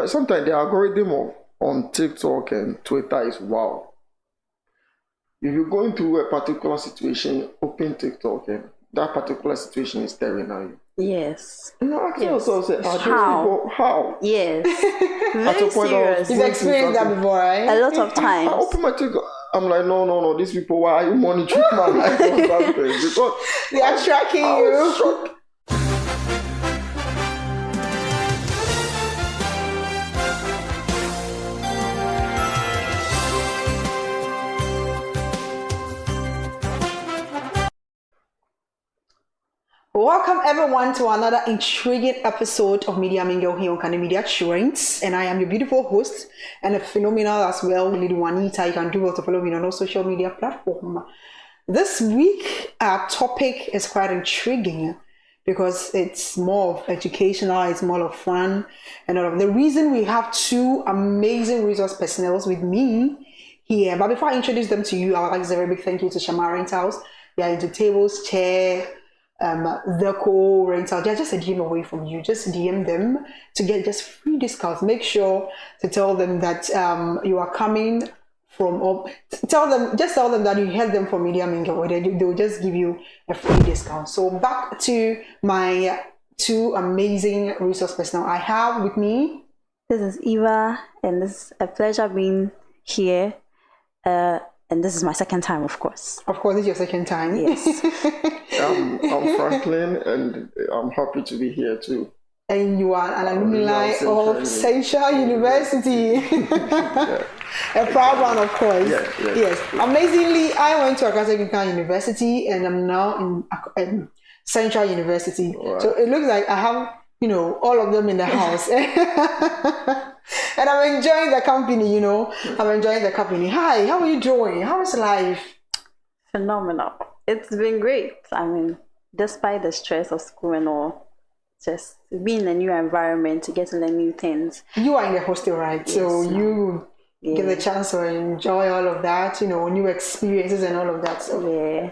Sometimes the algorithm on TikTok and Twitter is wow. If you're going through a particular situation, open TikTok and that particular situation is staring at you. Yes. Ask yourself, say, how? Yes. At Very a point serious. You've experienced that before, right? A lot of I times. open my TikTok. I'm like, no, these people, why are you monitoring my life or something? Because they are tracking you. Welcome everyone to another intriguing episode of Media Mingle here on Kane Media Trends, and I am your beautiful host and a phenomenal as well, Lady Juanita. You can do well to follow me on all social media platforms. This week, our topic is quite intriguing because it's more of educational, it's more of fun, and all of the reason we have two amazing resource personnel with me here. But before I introduce them to you, I would like to say a very big thank you to Shama Rentals. They are into tables, chair, the co-rental. They're just a DM away from you. Just DM them to get just free discounts. Make sure to tell them that you are coming from tell them that you heard them from Media Mingle. They'll just give you a free discount. So back to my two amazing resource personnel I have with me. This is Eva, and it's a pleasure being here. And this is my second time, of course. Of course, this is your second time. Yes. I'm Franklin, and I'm happy to be here too. And you are an alumni of Central University. A proud one, of course. Yes. Amazingly, I went to Akata University, and I'm now in Central University. Wow. So it looks like I have, all of them in the house. And I'm enjoying the company, I'm enjoying the company. Hi, how are you doing? How is life? Phenomenal. It's been great. I mean, despite the stress of school and all, just being in a new environment to get to learn new things. You are in the hostel, right? Yes, so you get the chance to enjoy all of that, new experiences and all of that. So yeah,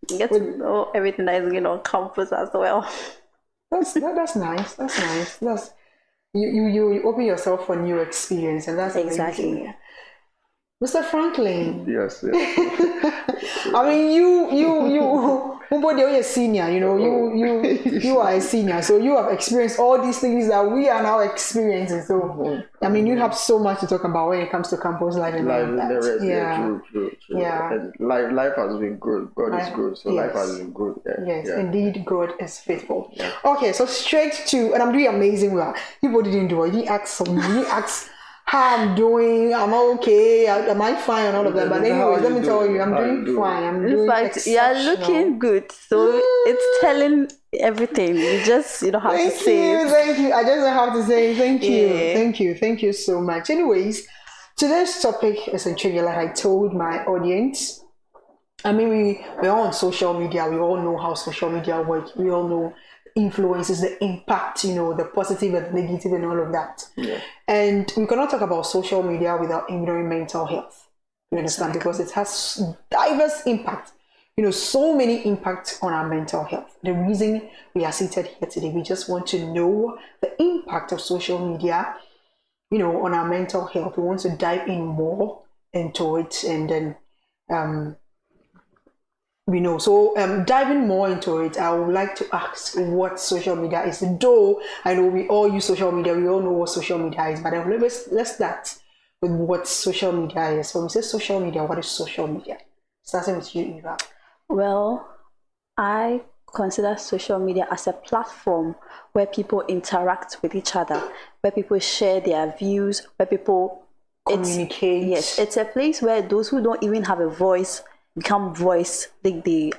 you get to know everything that is going on campus as well. That's nice. That's nice. You open yourself for new experience, and that's exactly amazing. Mr. Franklin. Yes. I mean, you are a senior. You are a senior, so you have experienced all these things that we are now experiencing. So, I mean, you have so much to talk about when it comes to campus life and all that. True. Yeah. And life has been good. God is good, so life has been good. Yes, indeed, God is faithful. Yeah. Okay, so straight to, and I'm doing amazing well. People didn't do it. You asked how I'm doing, am I okay, am I fine and all of that, but anyways, let me tell you, I'm doing fine. I'm doing exceptional. You're looking good, so it's telling everything. You just have to say Thank you. I just don't have to say thank you. Thank you so much. Anyways, today's topic is intriguing, like I told my audience. I mean, we're all on social media. We all know how social media works. We all know influences, the impact, the positive and negative and all of that. Yeah. And we cannot talk about social media without ignoring mental health. You understand? Because it has diverse impact. So many impacts on our mental health. The reason we are seated here today, we just want to know the impact of social media, on our mental health. We want to dive in more into it, and then diving more into it, I would like to ask what social media is. Though I know we all use social media, we all know what social media is, but let's start with what social media is. When we say social media, what is social media? Starting with you, Eva. Well, I consider social media as a platform where people interact with each other, where people share their views, where people communicate. Yes, it's a place where those who don't even have a voice become voice. The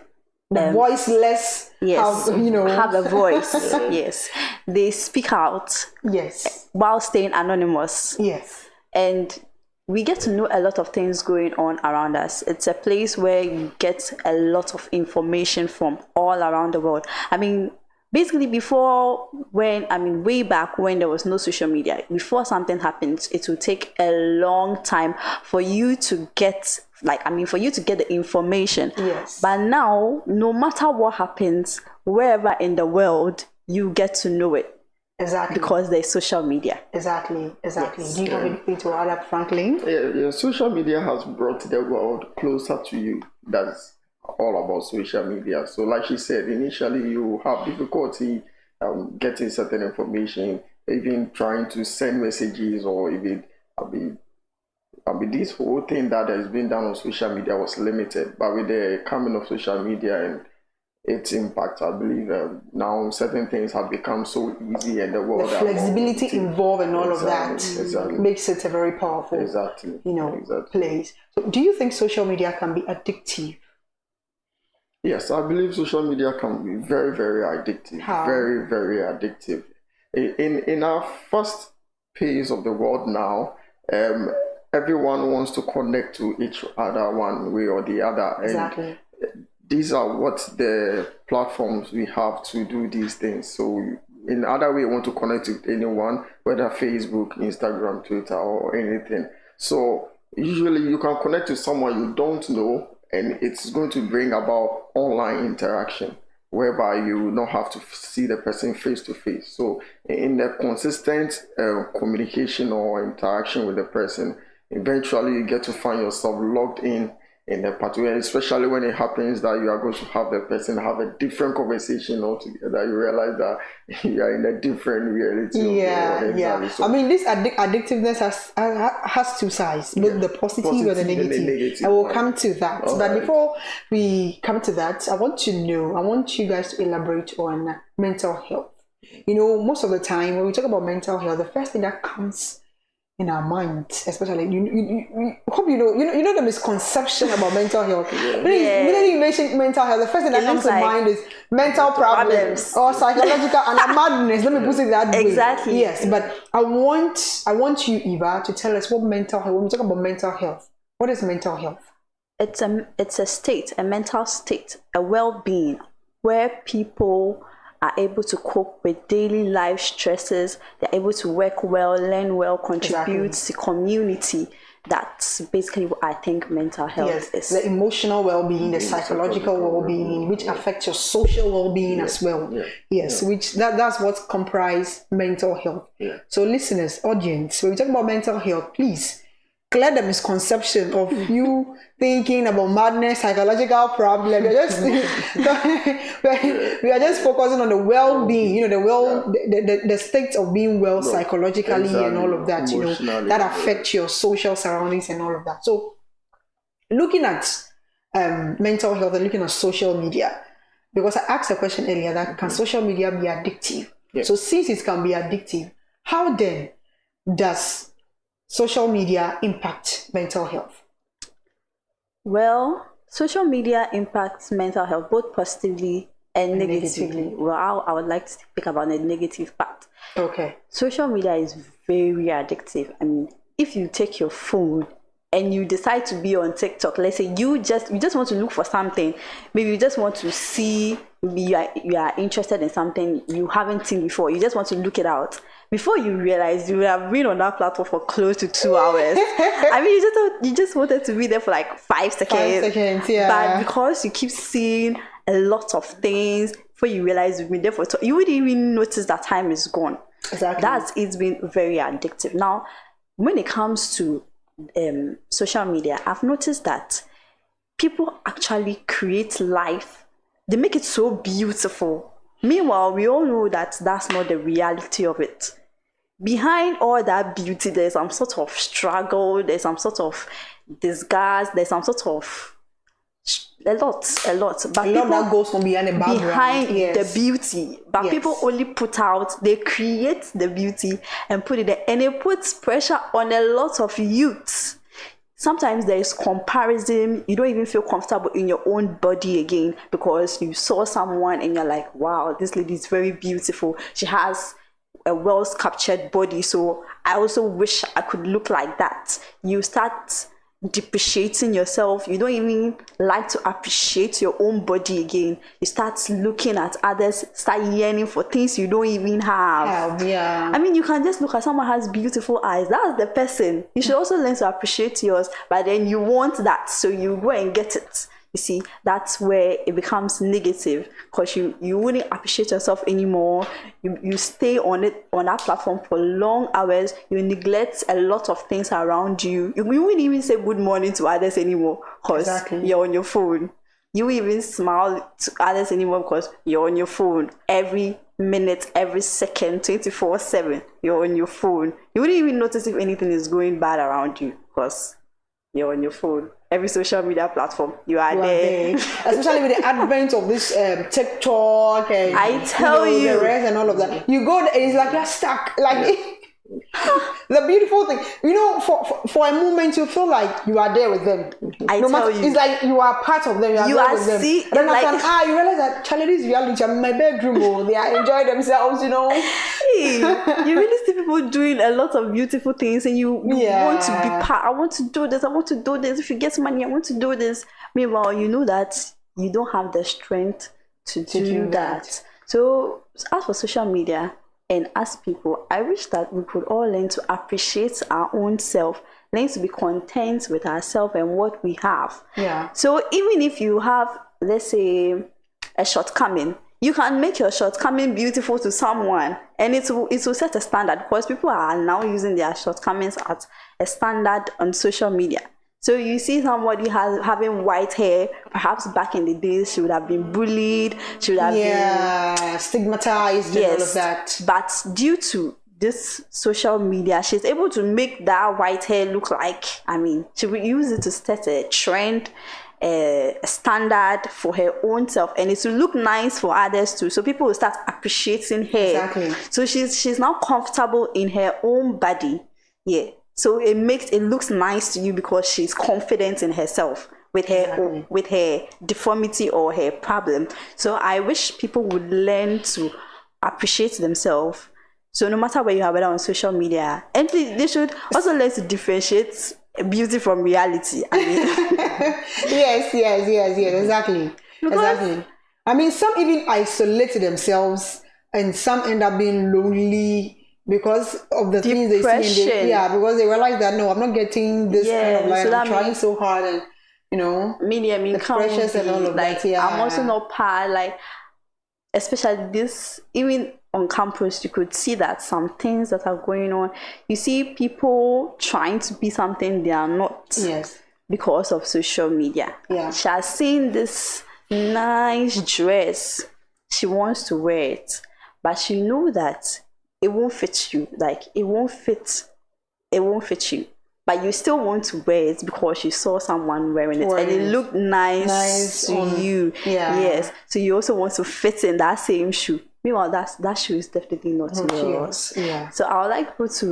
voiceless, have a voice. Yes, they speak out. Yes, while staying anonymous. Yes, and we get to know a lot of things going on around us. It's a place where you get a lot of information from all around the world. I mean, basically way back when there was no social media, before something happens, it will take a long time for you to get the information. Yes. But now, no matter what happens, wherever in the world, you get to know it. Exactly. because there's social media. Exactly. Yes. Do you have anything to add up, Franklin? Yeah, social media has brought the world closer to you. That's all about social media. So, like she said, initially you have difficulty getting certain information, even trying to send messages, or even this whole thing that has been done on social media was limited. But with the coming of social media and its impact, I believe now certain things have become so easy, and the world The flexibility involved and all of that makes it a very powerful, place. So do you think social media can be addictive? Yes, I believe social media can be very, very addictive. How? Very, very addictive. In our first phase of the world now, everyone wants to connect to each other one way or the other. Exactly. And these are what the platforms we have to do these things. So in other way, you want to connect with anyone, whether Facebook, Instagram, Twitter, or anything. So usually you can connect to someone you don't know, and it's going to bring about online interaction whereby you will not have to see the person face to face. So in the consistent communication or interaction with the person, eventually you get to find yourself logged in a particular, especially when it happens that you are going to have the person have a different conversation altogether. You realize that you are in a different reality. Yeah. So, I mean, this addictiveness has two sides, both the positive and the negative. I will come to that. But before we come to that, I want you guys to elaborate on mental health. Most of the time when we talk about mental health, the first thing that comes in our minds, especially you hope you know the misconception about mental health. When you mention mental health, the first thing that comes to mind is mental problems or psychological and madness. Let me put it that way. Exactly. Yes, but I want you, Eva, to tell us what mental health. When we talk about mental health, what is mental health? It's a state, a mental state, a well-being where people are able to cope with daily life stresses. They're able to work well, learn well, contribute to community. That's basically what I think mental health is. The emotional well-being, the psychological well-being, which affects your social well-being as well. Which that's what comprise mental health. So listeners, audience, when we talk about mental health, please clear the misconception of you thinking about madness, psychological problem. We are just focusing on the well-being, the state of being well psychologically and all of that, that affect your social surroundings and all of that. So looking at mental health and looking at social media, because I asked a question earlier that can social media be addictive? So since it can be addictive, how then does social media impact mental health? Well, social media impacts mental health both positively and negatively. Well, I would like to speak about the negative part. Okay. Social media is very addictive. I mean, if you take your phone and you decide to be on TikTok, let's say you just want to look for something, maybe you just want to see, maybe you are interested in something you haven't seen before, you just want to look it out. Before you realize you have been on that platform for close to 2 hours. I mean, you just wanted to be there for like 5 seconds. 5 seconds, yeah. But because you keep seeing a lot of things, before you realize you've been there for you wouldn't even notice that time is gone. Exactly. It's been very addictive. Now, when it comes to social media, I've noticed that people actually create life. They make it so beautiful. Meanwhile, we all know that that's not the reality of it. Behind all that beauty, there's some sort of struggle, there's some sort of disgust, there's some sort of a lot. But a lot that goes from behind the beauty. But people only put out, they create the beauty and put it there, and it puts pressure on a lot of youths. Sometimes there is comparison. You don't even feel comfortable in your own body again because you saw someone and you're like, wow, this lady is very beautiful. She has a well-sculptured body, so I also wish I could look like that. You start depreciating yourself. You don't even like to appreciate your own body again. You start looking at others, start yearning for things you don't even have. I mean, you can just look at someone who has beautiful eyes. That's the person. You should also learn to appreciate yours, but then you want that, so you go and get it. you see, that's where it becomes negative, because you wouldn't appreciate yourself anymore. You stay on that platform for long hours. You neglect a lot of things around you. You wouldn't even say good morning to others anymore because you're on your phone. You even smile to others anymore because you're on your phone every minute, every second, 24/7. You're on your phone. You wouldn't even notice if anything is going bad around you because you're on your phone. Every social media platform, you are there. Especially with the advent of this TikTok and I tell you, the rest and all of that. You go there, it's like you're stuck. Like the beautiful thing, for a moment you feel like you are there with them. I tell you, it's like you are part of them. You are with them. Then after you realize that Charlie, this reality. I'm in my bedroom. Oh, they are enjoying themselves. Hey, you really see people doing a lot of beautiful things, and you want to be part. I want to do this. I want to do this. If you get money, I want to do this. Meanwhile, you know that you don't have the strength to do that. So as for social media, and as people, I wish that we could all learn to appreciate our own self, learn to be content with ourselves and what we have. Yeah. So even if you have, let's say, a shortcoming, you can make your shortcoming beautiful to someone, and it will set a standard, because people are now using their shortcomings as a standard on social media. So you see somebody having white hair, perhaps back in the days she would have been bullied, she would have been stigmatized, and all of that. But due to this social media, she's able to make that white hair look like, she will use it to set a trend, a standard for her own self, and it will look nice for others too. So people will start appreciating her. Exactly. So she's now comfortable in her own body. Yeah. So it looks nice to you because she's confident in herself with her deformity or her problem. So I wish people would learn to appreciate themselves. So no matter where you are, whether on social media, and they should also learn to differentiate beauty from reality. Yes, exactly. Some even isolate themselves, and some end up being lonely because of the things they see because they realize that no, I'm not getting this kind of life. So I'm trying so hard, and the pressures and all of that. I'm also not part, especially this, even on campus, you could see that some things that are going on. You see people trying to be something they are not. Yes. Because of social media. Yeah. She has seen this nice dress. She wants to wear it, but she knows that it won't fit you. It won't fit you. But you still want to wear it because you saw someone wearing it and it looked nice to you. Yeah. Yes. So you also want to fit in that same shoe. Meanwhile, that shoe is definitely not yours. Yeah. So I would like people to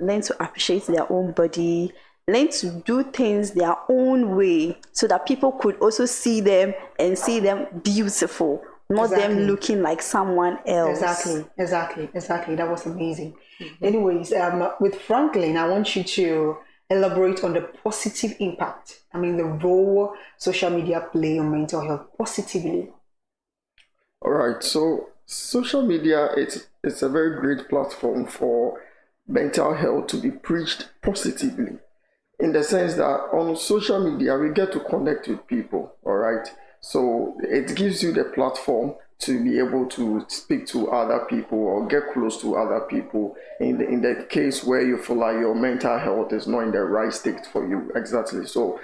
learn to appreciate their own body, learn to do things their own way, so that people could also see them and see them beautiful. Not them looking like someone else. Exactly. That was amazing. Mm-hmm. Anyways, with Franklin, I want you to elaborate on the positive impact. The role social media play on mental health positively. All right. So social media, it's a very great platform for mental health to be preached positively, in the sense that on social media we get to connect with people. All right. So it gives you the platform to be able to speak to other people or get close to other people in the case where you feel like your mental health is not in the right state for you. Exactly. So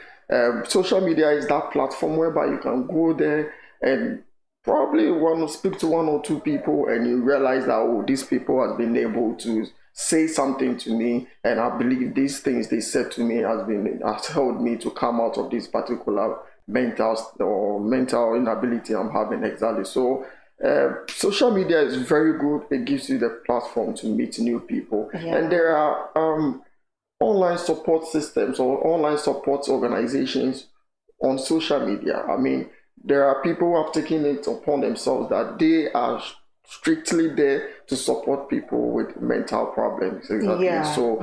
social media is that platform whereby you can go there and probably want to speak to one or two people, and you realize that these people has been able to say something to me, and I believe these things they said to me has helped me to come out of this particular mental inability I'm having. Exactly. So social media is very good. It gives you the platform to meet new people, and there are online support systems or online support organizations on social media. There are people who have taken it upon themselves that they are strictly there to support people with mental problems. Exactly. So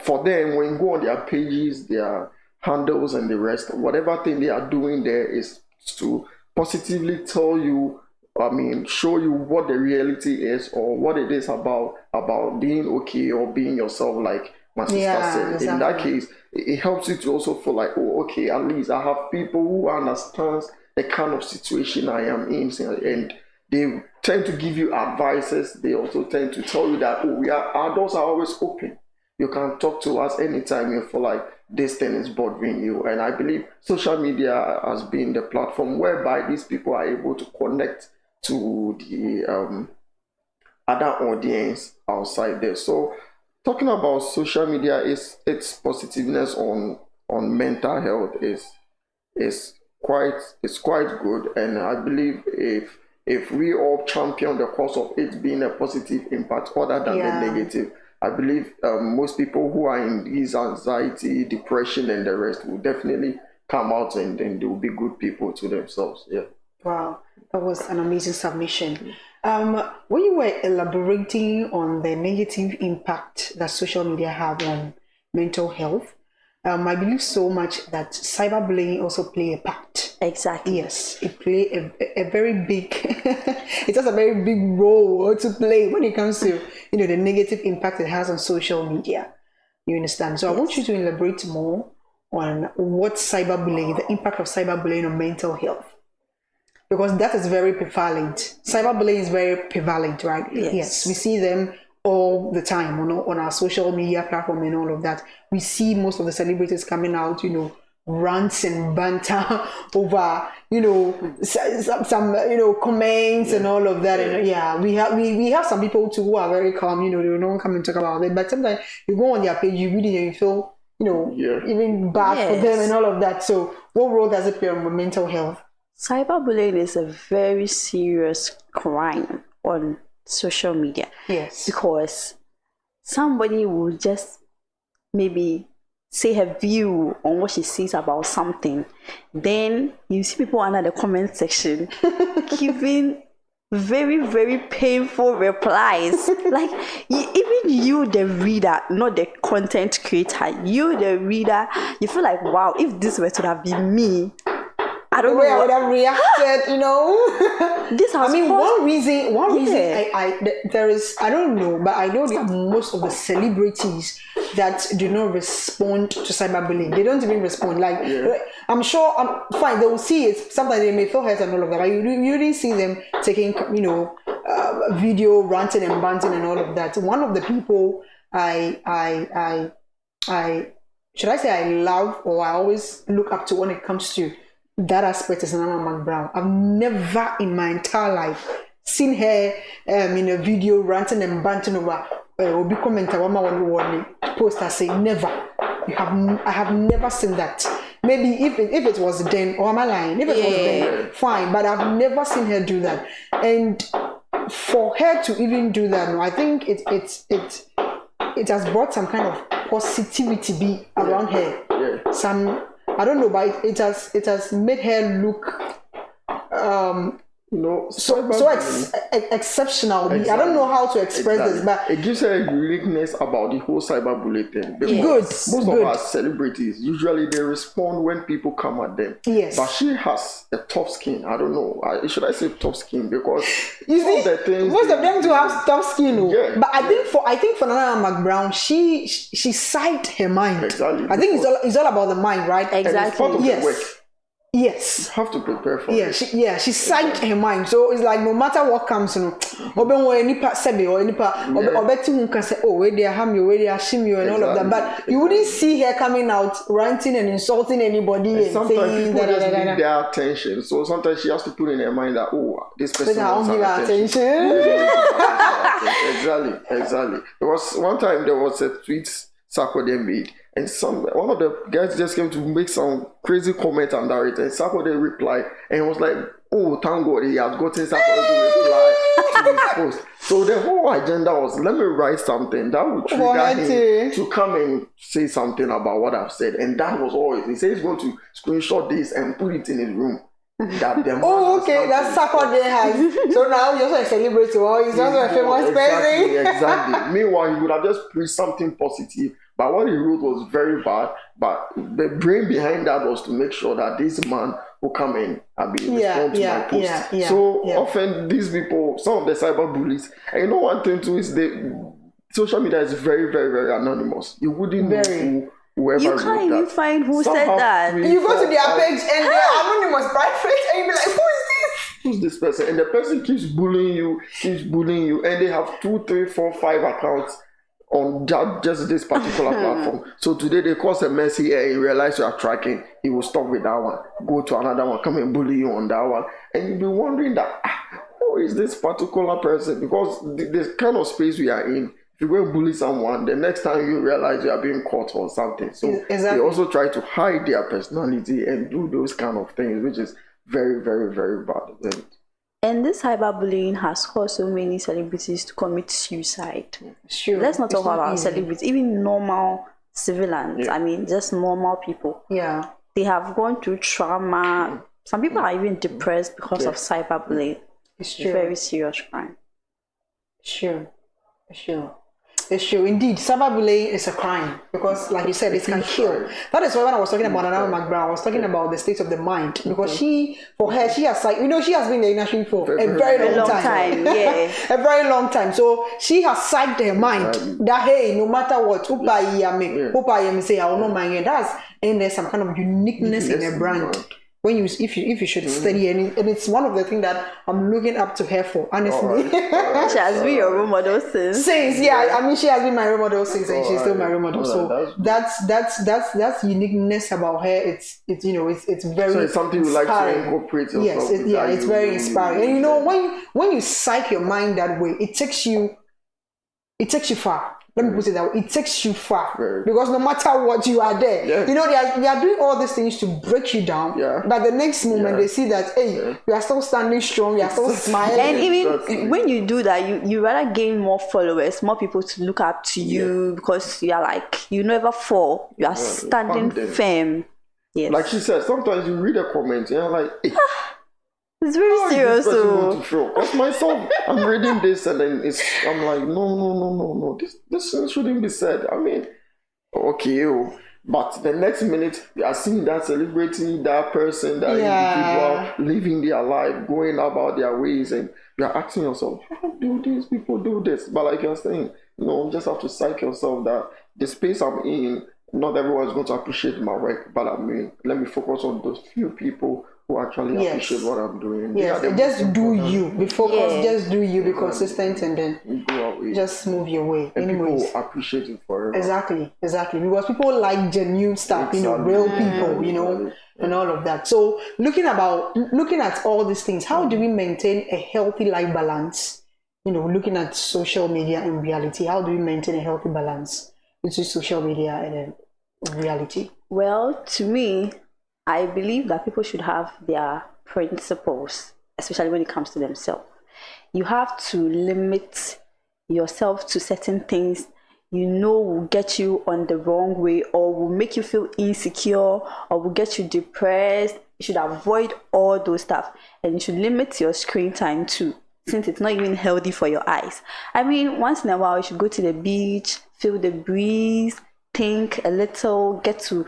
for them, when you go on their pages, their handles and the rest, whatever thing they are doing there is to positively tell you, show you what the reality is or what it is about being okay or being yourself. Like my sister said. In that case, it helps you to also feel like, oh, okay, at least I have people who understand the kind of situation I am in, and they tend to give you advices. They also tend to tell you that, oh, our doors are always open. You can talk to us anytime you feel like this thing is bothering you. And I believe social media has been the platform whereby these people are able to connect to the other audience outside there. So talking about social media, its positiveness on mental health is quite good, and I believe if we all champion the cause of it being a positive impact other than the negative, I believe most people who are in these anxiety, depression, and the rest will definitely come out and they will be good people to themselves. Yeah. Wow, that was an amazing submission. When you were elaborating on the negative impact that social media have on mental health, I believe so much that cyberbullying also play a part. Exactly. Yes, it play a very big, it has a very big role to play when it comes to, the negative impact it has on social media. You understand? So I want you to elaborate more on what cyberbullying, the impact of cyberbullying on mental health. Because that is very prevalent. Cyberbullying is very prevalent, right? Yes. We see them all the time on our social media platform and all of that. We see most of the celebrities coming out, rants and banter over, some comments and all of that. And we have some people too who are very calm, they don't come and talk about it. But sometimes you go on their page, you read it and you feel, even bad for them and all of that. So what role does it play on mental health? Cyberbullying is a very serious crime on social media. Yes. Because somebody will just maybe say her view on what she sees about something. Then you see people under the comment section giving very, very painful replies. Like, even you, the reader, not the content creator, you, the reader, you feel like, wow, if this were to have been me, I don't know. I would have reacted, This has one reason there is, I don't know, but I know that most of the celebrities that do not respond to cyberbullying, they don't even respond. Like, I'm sure, fine, they will see it. Sometimes they may feel hurt and all of that. But you didn't see them taking, video, ranting and banting and all of that. One of the people I should I say I love or I always look up to when it comes to that aspect is Nana McBrown. I've never in my entire life seen her in a video ranting and banting over or be commenter one post I say never. I have never seen that. Maybe if it was then, or am I lying? If it was then, fine. But I've never seen her do that. And for her to even do that, I think it has brought some kind of positivity around her. Some, I don't know, but it has made her look exceptional. Exactly. I don't know how to express this, but it gives her a uniqueness about the whole cyberbullying thing. Because most of our celebrities usually they respond when people come at them. Yes, but she has a tough skin. I don't know. Should I say tough skin? Because you see, most of them do have tough skin. Yeah, but I think for Nana McBrown, she psyched her mind. Exactly. I think it's all about the mind, right? Exactly. And it's part of the work. Yes. You have to prepare for it. She psyched her mind. So it's like no matter what comes, or where they have you, where they shame you and all of that. But you wouldn't see her coming out ranting and insulting anybody and sometimes saying people just need their attention. So sometimes she has to put in her mind that this person wants attention. Exactly. Because one time there was a tweet Sarkodie made, and one of the guys just came to make some crazy comment under it, and Sarkodie replied, and he was like, "Oh, thank God he has gotten Sarkodie to reply to his post." So the whole agenda was, let me write something that would trigger him to come and say something about what I've said, and that was all. He said he's going to screenshot this and put it in his room. That's Sarkodie has. So now you're also a celebrity, or he's also a famous person. Exactly. Meanwhile, he would have just preached something positive. But what he wrote was very bad. But the brain behind that was to make sure that this man will come in and respond to my post. Often these people, some of the cyber bullies, and one thing too is social media is very, very, very anonymous. You wouldn't know whoever You can't wrote even that. find who Some said have that. 3, You go 4, to their 5. page and they're anonymous, private, and you be like, who is this? Who's this person? And the person keeps bullying you, and they have 2, 3, 4, 5 accounts on just this particular platform. So today they cause a mess here and you realize you are tracking, he will stop with that one, go to another one, come and bully you on that one, and you'll be wondering that who is this particular person? Because the kind of space we are in, if you go and bully someone, the next time you realize you are being caught or something. So Exactly. they also try to hide their personality and do those kind of things, which is very, very, very bad. And this cyberbullying has caused so many celebrities to commit suicide. Sure. Let's not It's talk about easy. celebrities, even normal civilians. I mean, just normal people. Yeah. They have gone through trauma. Some people are even depressed because of cyberbullying. It's true. Very serious crime. Sure. It's true. Indeed, cyberbullying is a crime because, like you said, it can kill. That is why when I was talking about Anna McBrown, I was talking about the state of the mind because she has like, she has been in the industry for a very long time. Yeah. A very long time. So she has psyched her mind that hey, no matter what, say I will not mind. And there's some kind of uniqueness in her brand. When you, if you should study, and it's one of the things that I'm looking up to her for, honestly. She has been your role model since. I mean, she has been my role model since, and she's still my role model. So that's uniqueness about her. It's very. So it's something you like to inspiring. incorporate yourself. Yes, it's very inspiring. And when you psych your mind that way, it takes you far. Let me put it that way. It takes you far because no matter what, you are there. Yeah. They are doing all these things to break you down. Yeah. But the next moment they see that you are still standing strong. You are still smiling. And even when you do that, you rather gain more followers, more people to look up to you because you are like you never fall. You are standing firm. Yes. Like she said, sometimes you read a comment and you're like, hey, it's very serious. Because myself, I'm reading this and then I'm like, no. This shouldn't be said. I mean, okay, but the next minute you are seeing that celebrity, that person, that individual living their life, going about their ways, and you're asking yourself, how do these people do this? But like you're saying, you just have to psych yourself that the space I'm in, not everyone is going to appreciate my work, but I mean, let me focus on those few people who actually appreciate what I'm doing. Yes, just do you. Be focused, just do you, be consistent, and then just move your way. And people appreciate it forever. Exactly. Because people like genuine stuff, real people, and all of that. So looking at all these things, how do we maintain a healthy life balance? Looking at social media and reality, how do we maintain a healthy balance between social media and reality? Well, to me, I believe that people should have their principles, especially when it comes to themselves. You have to limit yourself to certain things will get you on the wrong way or will make you feel insecure or will get you depressed. You should avoid all those stuff and you should limit your screen time too, since it's not even healthy for your eyes. I mean, once in a while you should go to the beach, feel the breeze, think a little, get to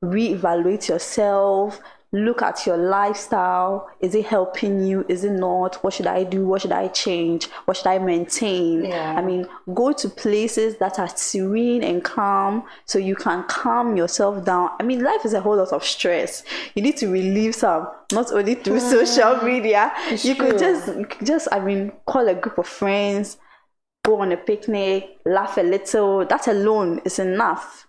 reevaluate yourself, look at your lifestyle. Is it helping you? Is it not? What should I do? What should I change? What should I maintain? I mean, go to places that are serene and calm so you can calm yourself down. I mean, life is a whole lot of stress. You need to relieve some, not only through social media. You could just call a group of friends, go on a picnic, laugh a little. That alone is enough.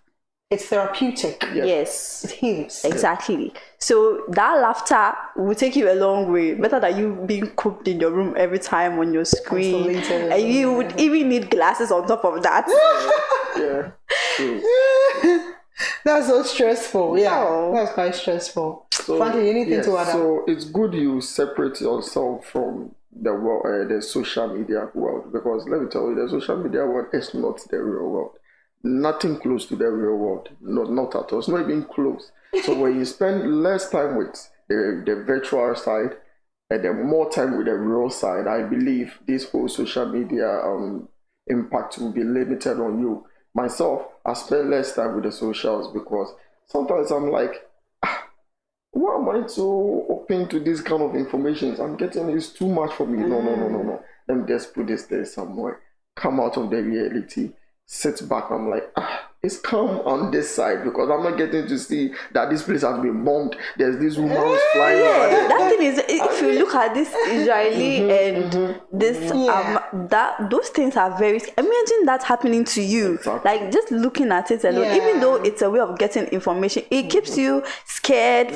It's therapeutic. Yes. It heals. Exactly. So that laughter will take you a long way. Better than you being cooped in your room every time on your screen. And you would even need glasses on top of that. That's so stressful. Yeah. That's quite stressful. So, Frankie, anything to add? So it's good you separate yourself from the world, the social media world, because let me tell you, the social media world is not the real world. Nothing close to the real world. Not at all. It's not even close. So when you spend less time with the virtual side and then more time with the real side, I believe this whole social media impact will be limited on you. Myself, I spend less time with the socials because sometimes I'm like, why am I so open to this kind of information? I'm getting it's too much for me. No. Let me just put this there somewhere. come out of the reality, sit back, I'm like, it's calm on this side because I'm not getting to see that this place has been bombed. There's this woman who's flying over there. That thing is, if you look at this Israeli and this, that those things are very. Imagine that happening to you. Exactly. Like just looking at it alone, even though it's a way of getting information, it keeps you scared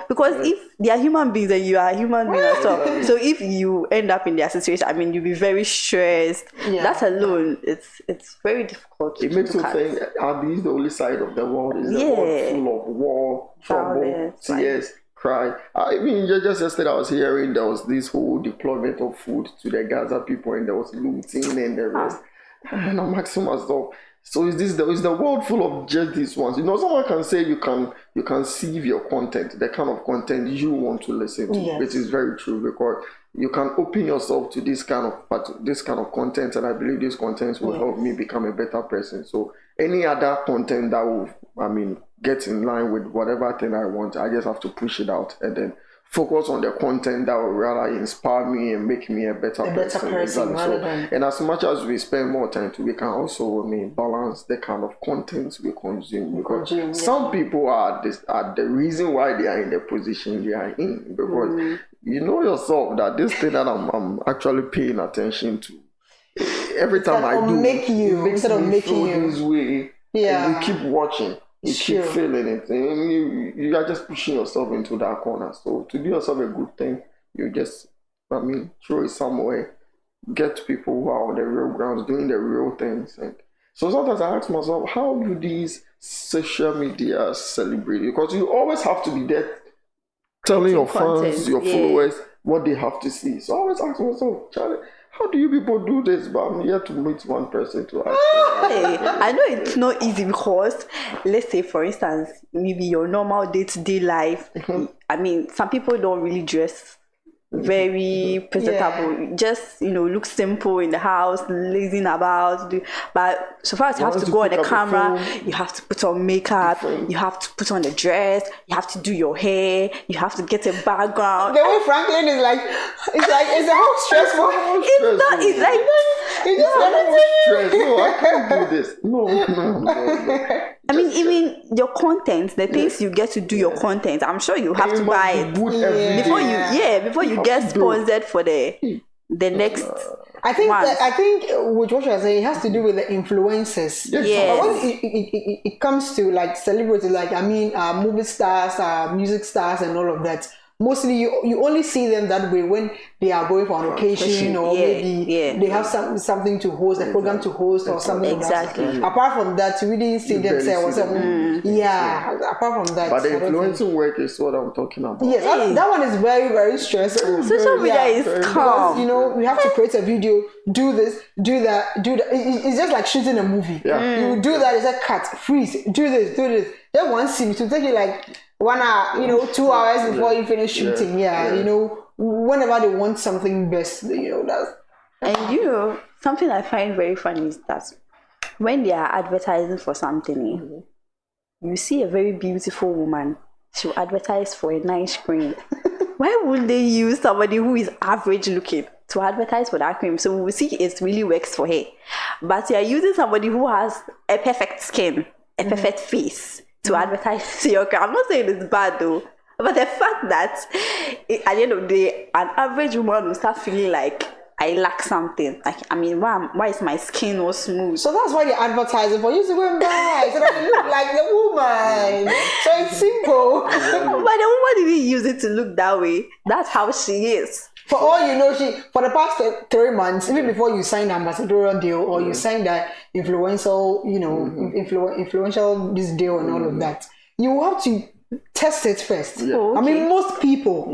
because if they are human beings and you are a human being as well, so if you end up in their situation, I mean, you'll be very stressed. That alone, it's very difficult. It makes you think, are these the only side of the world? Is the world full of war, trouble, tears, cry? I mean, just yesterday I was hearing there was this whole deployment of food to the Gaza people, and there was looting and the rest. And I'm asking myself, so is the world full of just these ones? You know, someone can say you can sieve your content, the kind of content you want to listen to, which is very true because you can open yourself to this kind of content, and I believe this content will help me become a better person. So any other content that will, I mean, get in line with whatever thing I want, I just have to push it out and then focus on the content that will rather inspire me and make me a better person. And as much as we spend more time we can also, I mean, balance the kind of content we consume. Because some people are the reason why they are in the position they are in. Because you know yourself that this thing that I'm actually paying attention to, every time I do, instead of making you this way, and you keep watching. You keep feeling it, and you are just pushing yourself into that corner. So to do yourself a good thing, you just, I mean, throw it somewhere, get people who are on the real grounds doing the real things. And so sometimes I ask myself, how do these social media celebrate? Because you always have to be there telling your fans, your followers what they have to see. So I always ask myself, Charlie, how do you people do this? But I'm yet to meet one person to ask. I know it's not easy because, let's say, for instance, maybe your normal day-to-day life. I mean, some people don't really dress very presentable. Just, look simple in the house, lazing about. But so far as you have to go on the camera, you have to put on makeup, you have to put on the dress, you have to do your hair, you have to get a background. The way Franklin is like, it's a whole stressful. It's like stress. No, I can't do this. No. I mean, even your content, the things you get to do your content, I'm sure you have to buy it before you get sponsored for the next. I think with what you're saying, it has to do with the influencers. Yes. But when it comes to like celebrities, like movie stars, music stars, and all of that. Mostly you only see them that way when they are going for an occasion or maybe they have something to host, a program to host or something. Exactly. Apart from that, you really see themselves. Apart from that. But the influencing work is what I'm talking about. Yes, that one is very, very stressful. Social media is calm. Because, we have to create a video, do this, do that. It's just like shooting a movie. Yeah. You do that, it's a cut, freeze, do this. Then one scene, it will take you like 1 hour, 2 hours before you finish shooting. Whenever they want something best, that's. And something I find very funny is that when they are advertising for something, you see a very beautiful woman, she'll advertise for a nice cream. Why would they use somebody who is average looking to advertise for that cream? So we see it really works for her. But you are using somebody who has a perfect skin, a perfect face to advertise to your cream. I'm not saying it's bad though, but the fact that at the end of the day, an average woman will start feeling like I lack something. Like, I mean, why is my skin all smooth? So that's why they're advertising for you to go and buy, so that you look like the woman. So it's simple. But the woman didn't use it to look that way. That's how she is. For all you know, for the past 3 months, even before you signed the ambassadorial deal or you signed that influential, influential this deal and all of that, you have to test it first. I mean, most people,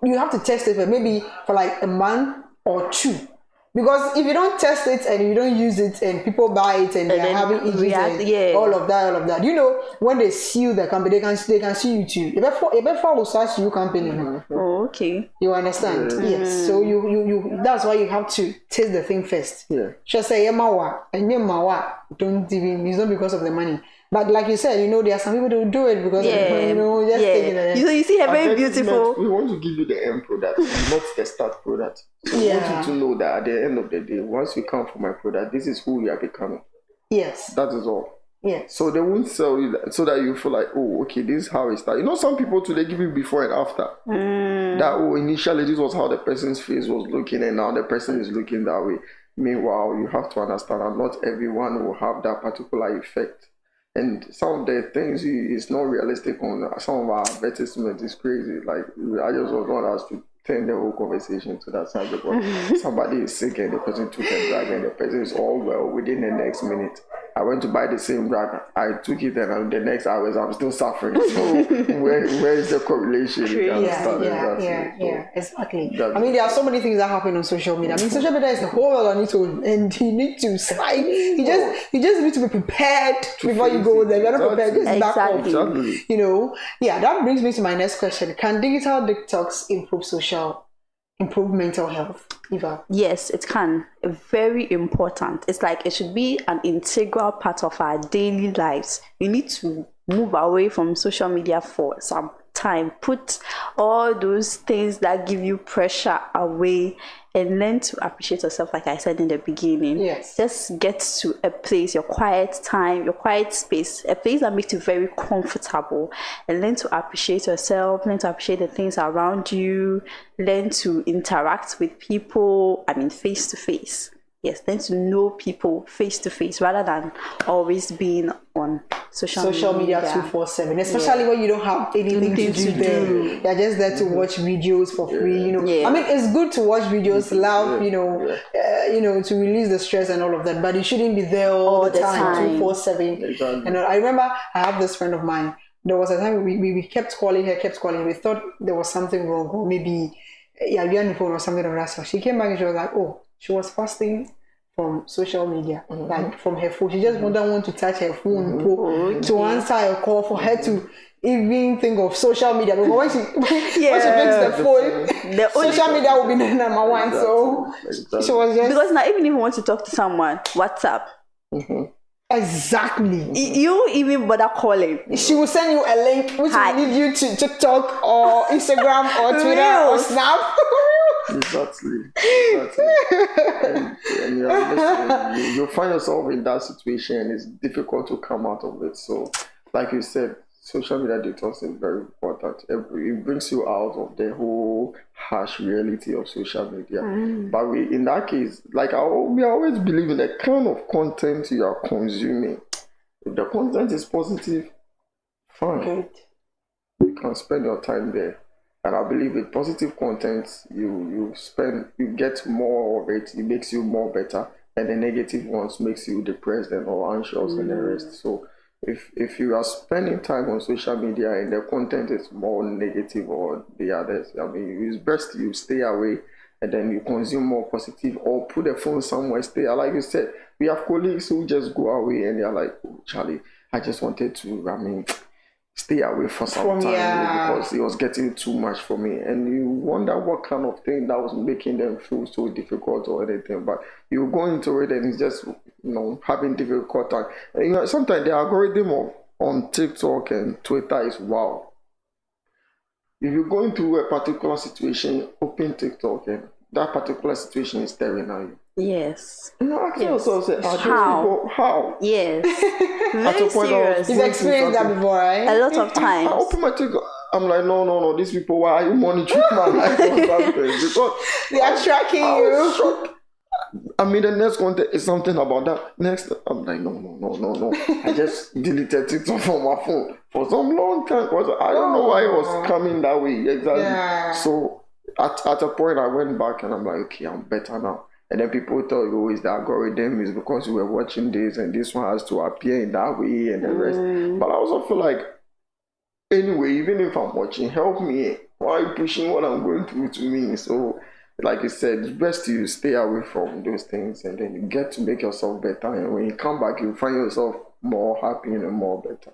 you have to test it for maybe for like a month or 2. Because if you don't test it and you don't use it and people buy it and they're having issues and all of that, when they sue the company, they can sue you too. If they follow such you company. Oh, okay. You understand? Yes. So you that's why you have to taste the thing first. Just say mawa and mawa. Don't even. It's not because of the money. But like you said, there are some people who do it because just taking it. You see her very Advertisement, beautiful. we want to give you the end product, not the start product. So we want you to know that at the end of the day, once you come for my product, this is who you are becoming. Yes. That is all. Yes. So they won't sell you that, so that you feel like, oh, okay, this is how it started. Some people too, they give you before and after. That initially this was how the person's face was looking, and now the person is looking that way. Meanwhile, you have to understand that not everyone will have that particular effect. And some of the things it's not realistic on some of our advertisements. Is crazy. Like, I just want us to turn the whole conversation to that side, because somebody is sick and the person took a drug and the person is all well within the next minute. I went to buy the same drug. I took it, and the next hours I'm still suffering. So where is the correlation? Exactly. I mean, there are so many things that happen on social media. I mean, social media is the whole world on its own, and you need to slide. You just need to be prepared before you go there. You're not prepared, just back off. Exactly. That brings me to my next question. Can digital detox improve mental health, Eva? Yes, it can. Very important. It's like it should be an integral part of our daily lives. You need to move away from social media for some time. Put all those things that give you pressure away and learn to appreciate yourself, like I said in the beginning. Yes. Just get to a place, your quiet time, your quiet space, a place that makes you very comfortable, and learn to appreciate yourself, learn to appreciate the things around you, learn to interact with people, face to face. Yes, learn to know people face to face rather than always being on social media 247, especially when you don't have anything to do there. You're just there to watch videos for free. I mean, it's good to watch videos, laugh, to release the stress and all of that, but you shouldn't be there all the time 247. Exactly. And I remember I have this friend of mine. There was a time we kept calling her. We thought there was something wrong, or maybe we had the phone or something of that sort. She came back and she was like, oh, she was fasting from social media, like from her phone. She just didn't want to touch her phone to answer a call for her to even think of social media. But when she picks the phone, social media will be the number one. So she was just, because now even if you want to talk to someone, WhatsApp. Exactly. You even bother calling. She will send you a link which will lead you to TikTok or Instagram or Twitter or Snap. Exactly. And you find yourself in that situation, and it's difficult to come out of it. So, like you said, social media detox is very important. It brings you out of the whole harsh reality of social media. But in that case, like we always believe in the kind of content you are consuming. If the content is positive, fine. Good. You can spend your time there. And I believe with positive content, you get more of it. It makes you more better. And the negative ones makes you depressed and or anxious and the rest. So if you are spending time on social media and the content is more negative or the others, it's best you stay away and then you consume more positive, or put the phone somewhere, stay. Like you said, we have colleagues who just go away and they're like, oh, Charlie, I just wanted to, stay away for some time because it was getting too much for me. And you wonder what kind of thing that was making them feel so difficult or anything. But you go into it and it's just, having difficult time. And, sometimes the algorithm on TikTok and Twitter is wow. If you go into a particular situation, open TikTok and that particular situation is staring at you. Yes. Ask yourself, how? Yes. Very serious. You've experienced that before, right? A lot of times. I open my TikTok. I'm like, no, these people, why are you monitoring my life or something? Because they are tracking you. The next content is something about that. Next, I'm like, no. I just deleted TikTok from my phone for some long time because I don't know why it was coming that way. Exactly. Yeah. So at a point, I went back and I'm like, okay, I'm better now. And then people tell you, oh, it's the algorithm, is because you were watching this and this one has to appear in that way and the rest. But I also feel like, anyway, even if I'm watching, help me. Why are you pushing what I'm going through to me? So, like you said, it's best you stay away from those things and then you get to make yourself better. And when you come back, you find yourself more happy and more better.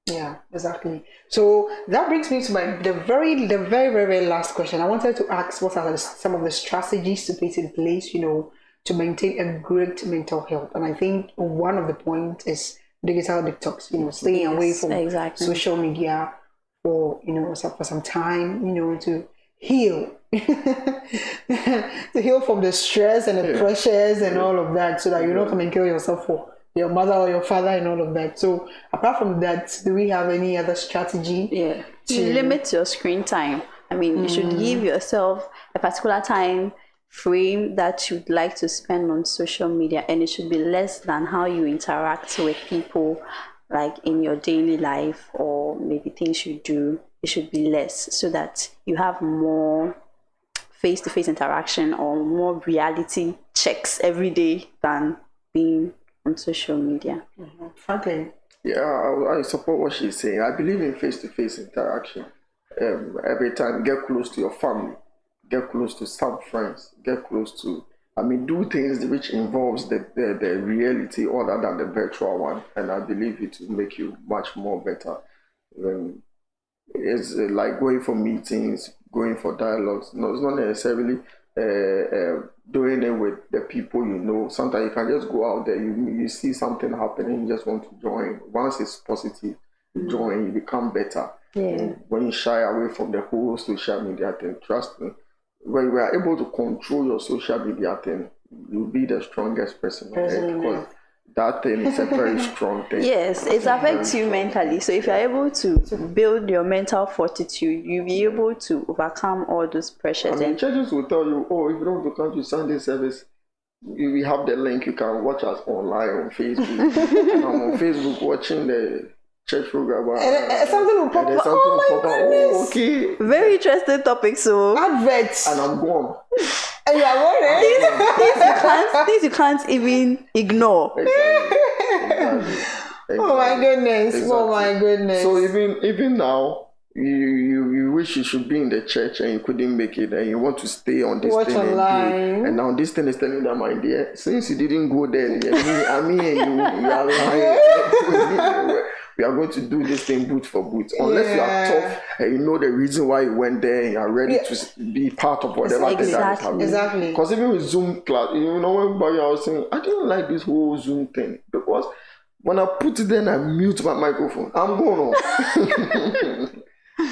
Yeah, exactly. So that brings me to the very, very last question. I wanted to ask what are some of the strategies to put in place, to maintain a great mental health. And I think one of the points is digital detox, staying away from exactly. social media for, for some time, to heal, to heal from the stress and the pressures and all of that, so that you don't come and kill yourself for your mother or your father and all of that. So apart from that, do we have any other strategy? Yeah, to limit your screen time. I mean, you should give yourself a particular time frame that you'd like to spend on social media, and it should be less than how you interact with people, like in your daily life or maybe things you do. It should be less, so that you have more face-to-face interaction or more reality checks every day than being on social media. Franklin. Yeah, I support what she's saying. I believe in face-to-face interaction. Every time, get close to your family, get close to some friends, get close to, do things which involves the reality other than the virtual one. And I believe it will make you much more better. It's like going for meetings, going for dialogues. No, it's not necessarily doing it with the people you know. Sometimes you can just go out there, you see something happening, you just want to join. Once it's positive, you join, you become better. Yeah. When you shy away from the whole social media thing, trust me, when you are able to control your social media thing, you'll be the strongest person on earth, because that thing is a very strong thing. Yes, it affects you mentally. So if you're able to build your mental fortitude, you'll be able to overcome all those pressures. Churches will tell you, oh, if you don't want to come to Sunday service, we have the link, you can watch us online on Facebook. And I'm on Facebook watching the church program. And something will pop up. Oh my goodness. Oh, okay. Very interesting topic, so adverts. And I'm gone. And you are worried. Things you can't even ignore. Exactly. Oh my goodness. Exactly. Oh my goodness. So even now, you wish you should be in the church and you couldn't make it, and you want to stay on this thing online. And now this thing is telling them, my dear, since you didn't go there, and you are lying. We are going to do this thing boot for boot. Unless you are tough and you know the reason why you went there and you are ready to be part of whatever thing that is happening. Exactly. Because even with Zoom class, when I was saying, I didn't like this whole Zoom thing, because when I put it in, I mute my microphone. I'm going on.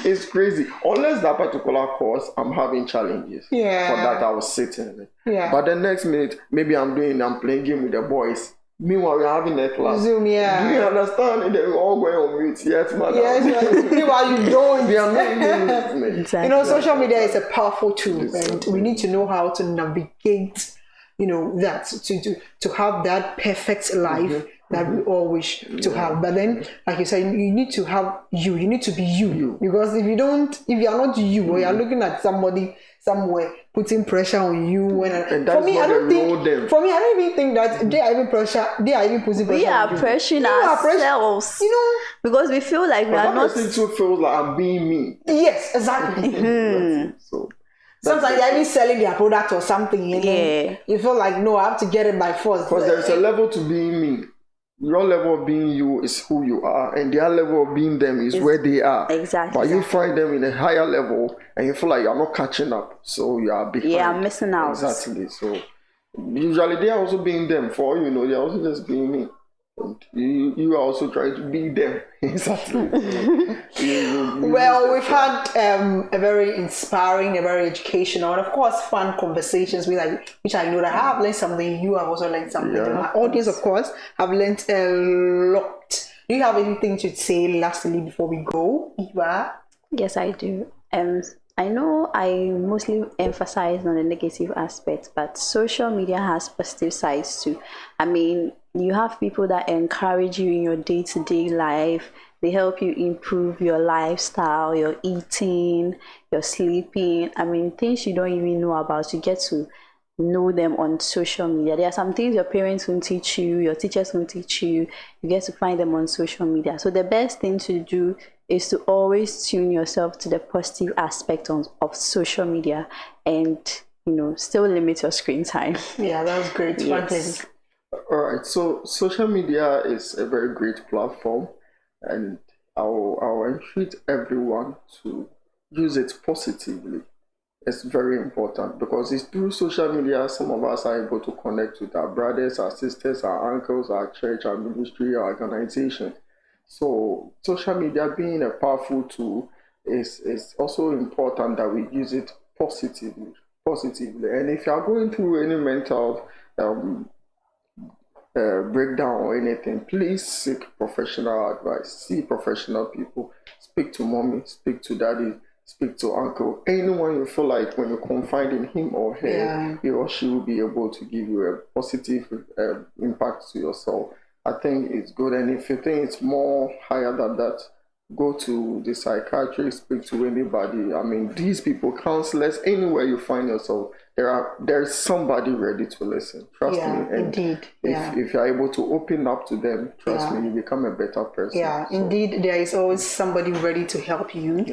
It's crazy. Unless that particular course, I'm having challenges. For that, I was sitting. But the next minute, maybe I'm playing game with the boys. Meanwhile, we're having a class. Zoom, Do you understand? They're all going on mute. Yes, madam. Yes, meanwhile, you don't. Exactly. Social media is a powerful tool, and we need to know how to navigate, that to have that perfect life that we all wish to have. But then, like you said, you need to have you need to be you. Because if you are not you, or you're looking at somebody somewhere putting pressure on you, and for me, I don't even think that they are even putting pressure. We are pressuring ourselves, because we feel like we are not. It feels like I'm being me. Yes, exactly. So sometimes they're even selling their product or something, you feel like, no, I have to get it by force. Because there's a level to being me. Your level of being you is who you are, and their level of being them is where they are. Exactly. But you find them in a higher level, and you feel like you're not catching up, so you are behind. Yeah, I'm missing out. Exactly. So usually they are also being them. For all you know, they are also just being me. And you are also trying to be them. Exactly. Well, we've had a very inspiring, a very educational, and of course fun conversations which I know that I have learned something. You have also learned something. My audience, of course, have learned a lot. Do you have anything to say lastly before we go, Eva? Yes, I do. I know I mostly emphasize on the negative aspects, but social media has positive sides too. I mean, you have people that encourage you in your day-to-day life. They help you improve your lifestyle, your eating, your sleeping. I mean, things you don't even know about, you get to know them on social media. There are some things your parents won't teach you, your teachers won't teach you. You get to find them on social media. So the best thing to do is to always tune yourself to the positive aspect of social media, and still limit your screen time. Yeah, that's great. Yes. All right, so social media is a very great platform, and I'll entreat everyone to use it positively. It's very important because it's through social media some of us are able to connect with our brothers, our sisters, our uncles, our church, our ministry, our organization. So social media being a powerful tool is also important that we use it positively. Positively. And if you are going through any mental um, breakdown or anything, please seek professional advice. See professional people. Speak to mommy, speak to daddy, speak to uncle. Anyone you feel like when you confide in him or her, Yeah. he or she will be able to give you a positive impact to yourself. I think it's good. And if you think it's more higher than that, go to the psychiatrist, speak to anybody. I mean, these people, counselors, anywhere you find yourself, there's somebody ready to listen. Trust Yeah, me. And indeed. Yeah. if you're able to open up to them, trust Yeah. me, you become a better person. Yeah, So, indeed, there is always somebody ready to help you,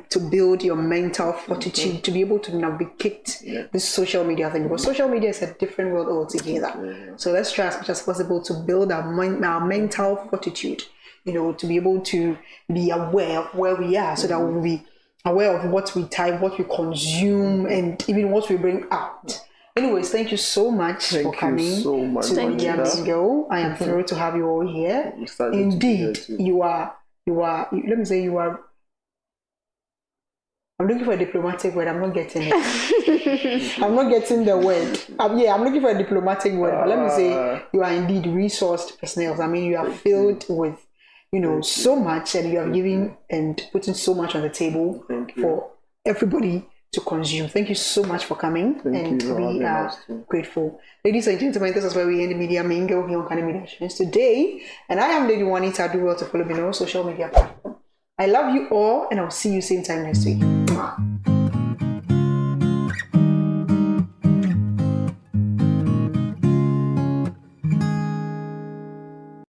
to build your mental fortitude, to be able to navigate this social media thing. Because social media is a different world altogether. So let's try as much as possible to build our mental fortitude, to be able to be aware of where we are so that we'll be aware of what we type, what we consume, and even what we bring out. Anyways, thank you so much for coming so much, to Juanita. Mingle. I am thrilled to have you all here. excited to be Indeed, here too. you are, let me say you are, I'm looking for a diplomatic word, I'm not getting it. I'm not getting the word. I'm looking for a diplomatic word, but let me say you are indeed resourced personnel. I mean, you are filled with, so much, and you are giving and putting so much on the table for everybody to consume. Thank you so much for coming, and we are grateful. Ladies and gentlemen, this is where we end the Media Mingle here on Kane Media Shows today, and I am Lady Juanita. Do well to follow me on all social media platforms. I love you all, and I'll see you same time next week. Mwah.